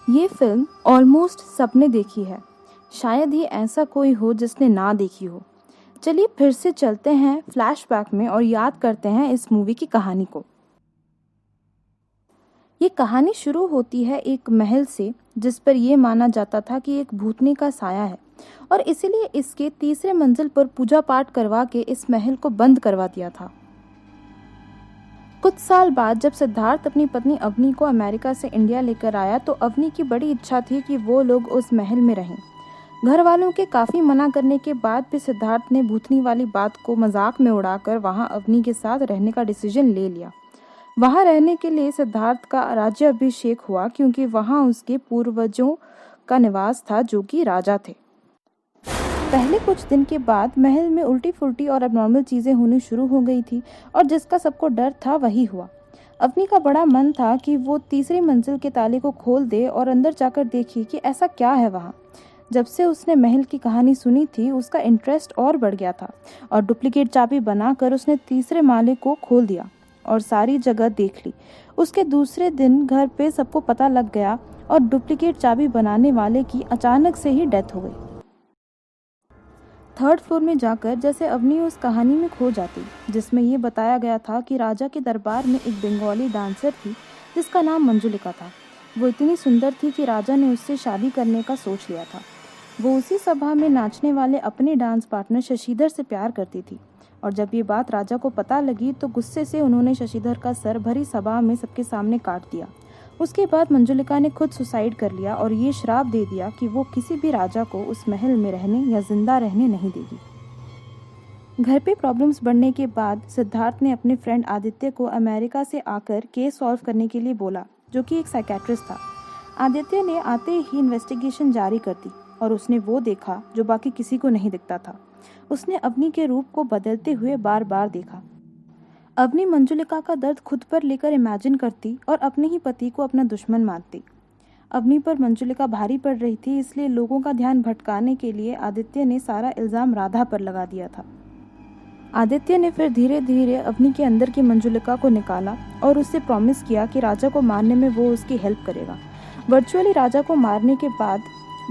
ये film almost सबने देखी है, शायद ही ऐसा कोई हो जिसने ना देखी हो। चलिए फिर से चलते हैं फ्लैशबैक में और याद करते हैं इस मूवी की कहानी को। ये कहानी शुरू होती है एक महल से जिस पर यह माना जाता था कि एक भूतनी का साया है और इसीलिए इसके तीसरे मंजिल पर पूजा पाठ करवा के इस महल को बंद करवा दिया था। कुछ साल बाद जब सिद्धार्थ अपनी पत्नी अवनी को अमेरिका से इंडिया लेकर आया तो अवनी की बड़ी इच्छा थी कि वो लोग उस महल में रहें। घर वालों के काफ़ी मना करने के बाद भी सिद्धार्थ ने भूतनी वाली बात को मजाक में उड़ाकर वहाँ अवनी के साथ रहने का डिसीजन ले लिया। वहाँ रहने के लिए सिद्धार्थ का राज्याभिषेक हुआ क्योंकि वहाँ उसके पूर्वजों का निवास था जो कि राजा थे। पहले कुछ दिन के बाद महल में उल्टी फुल्टी और अबनॉर्मल चीज़ें होनी शुरू हो गई थी और जिसका सबको डर था वही हुआ। अवनी का बड़ा मन था कि वो तीसरी मंजिल के ताले को खोल दे और अंदर जाकर देखी कि ऐसा क्या है वहाँ। जब से उसने महल की कहानी सुनी थी उसका इंटरेस्ट और बढ़ गया था और डुप्लीकेट चाबी बनाकर उसने तीसरे माले को खोल दिया और सारी जगह देख ली। उसके दूसरे दिन घर पे सबको पता लग गया और डुप्लीकेट चाबी बनाने वाले की अचानक से ही डेथ हो गई। थर्ड फ्लोर में जाकर जैसे अवनी उस कहानी में खो जाती जिसमें ये बताया गया था कि राजा के दरबार में एक बंगाली डांसर थी जिसका नाम मंजुलिका था। वो इतनी सुंदर थी कि राजा ने उससे शादी करने का सोच लिया था। वो उसी सभा में नाचने वाले अपने डांस पार्टनर शशिधर से प्यार करती थी और जब ये बात राजा को पता लगी तो गुस्से से उन्होंने शशिधर का सर भरी सभा में सबके सामने काट दिया। उसके बाद मंजुलिका ने खुद सुसाइड कर लिया और ये श्राप दे दिया कि वो किसी भी राजा को उस महल में रहने या जिंदा रहने नहीं देगी। घर पे प्रॉब्लम्स बढ़ने के बाद सिद्धार्थ ने अपने फ्रेंड आदित्य को अमेरिका से आकर केस सॉल्व करने के लिए बोला जो कि एक साइकेट्रिस्ट था। आदित्य ने आते ही इन्वेस्टिगेशन जारी कर दी और उसने वो देखा जो बाकी किसी को नहीं दिखता था। उसने अवनी के रूप को बदलते हुए बार बार देखा। अवनी मंजुलिका का दर्द खुद पर लेकर इमेजिन करती और अपने ही पति को अपना दुश्मन मानती। अवनी पर मंजुलिका भारी पड़ रही थी इसलिए लोगों का ध्यान भटकाने के लिए आदित्य ने सारा इल्ज़ाम राधा पर लगा दिया था। आदित्य ने फिर धीरे धीरे अवनी के अंदर की मंजुलिका को निकाला और उससे प्रॉमिस किया कि राजा को मारने में वो उसकी हेल्प करेगा। वर्चुअली राजा को मारने के बाद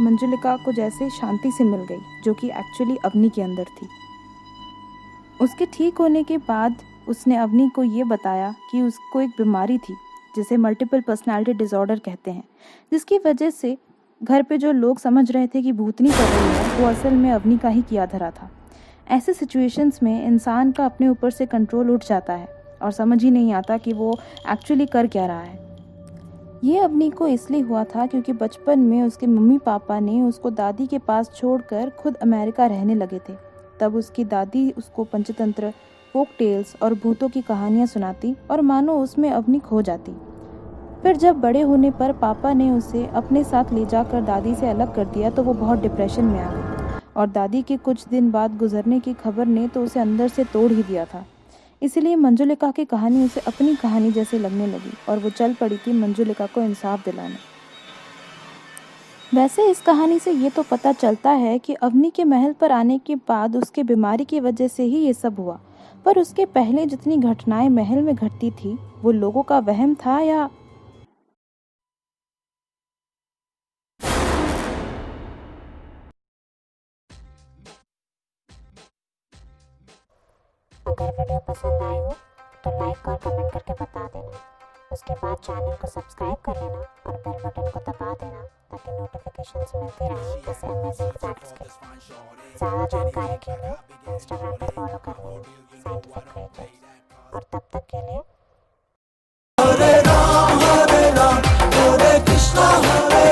मंजुलिका को जैसे शांति से मिल गई जो कि एक्चुअली अवनी के अंदर थी। उसके ठीक होने के बाद उसने अवनी को ये बताया कि उसको एक बीमारी थी जिसे मल्टीपल पर्सनालिटी डिसऑर्डर कहते हैं, जिसकी वजह से घर पे जो लोग समझ रहे थे कि भूतनी कर रही है वो असल में अवनी का ही किया धरा था। ऐसे सिचुएशंस में इंसान का अपने ऊपर से कंट्रोल उठ जाता है और समझ ही नहीं आता कि वो एक्चुअली कर क्या रहा है। ये अवनी को इसलिए हुआ था क्योंकि बचपन में उसके मम्मी पापा ने उसको दादी के पास छोड़कर खुद अमेरिका रहने लगे थे। तब उसकी दादी उसको पंचतंत्र, फोक टेल्स और भूतों की कहानियाँ सुनाती और मानो उसमें अवनी खो जाती। फिर जब बड़े होने पर पापा ने उसे अपने साथ ले जाकर दादी से अलग कर दिया तो वो बहुत डिप्रेशन में आ गई और दादी के कुछ दिन बाद गुजरने की खबर ने तो उसे अंदर से तोड़ ही दिया था। इसलिए मंजुलिका की कहानी उसे अपनी कहानी जैसे लगने लगी और वो चल पड़ी थी मंजुलिका को इंसाफ दिलाने। वैसे इस कहानी से ये तो पता चलता है कि अवनी के महल पर आने के बाद उसके बीमारी की वजह से ही ये सब हुआ, पर उसके पहले जितनी घटनाएं महल में घटती थी वो लोगों का वहम था या अगर वीडियो पसंद आई हो तो लाइक और कमेंट करके बता देना। उसके बाद चैनल को सब्सक्राइब कर लेना और बेल बटन को दबा देना ताकि नोटिफिकेशंस मिलती रहें ऐसे अमेजिंग फैक्ट्स के। ज़्यादा जानकारी के लिए इंस्टाग्राम पर फॉलो कर लेना साइंटिफिक क्रिएचर्स। और तब तक के लिए हरे राम हरे कृष्णा हरे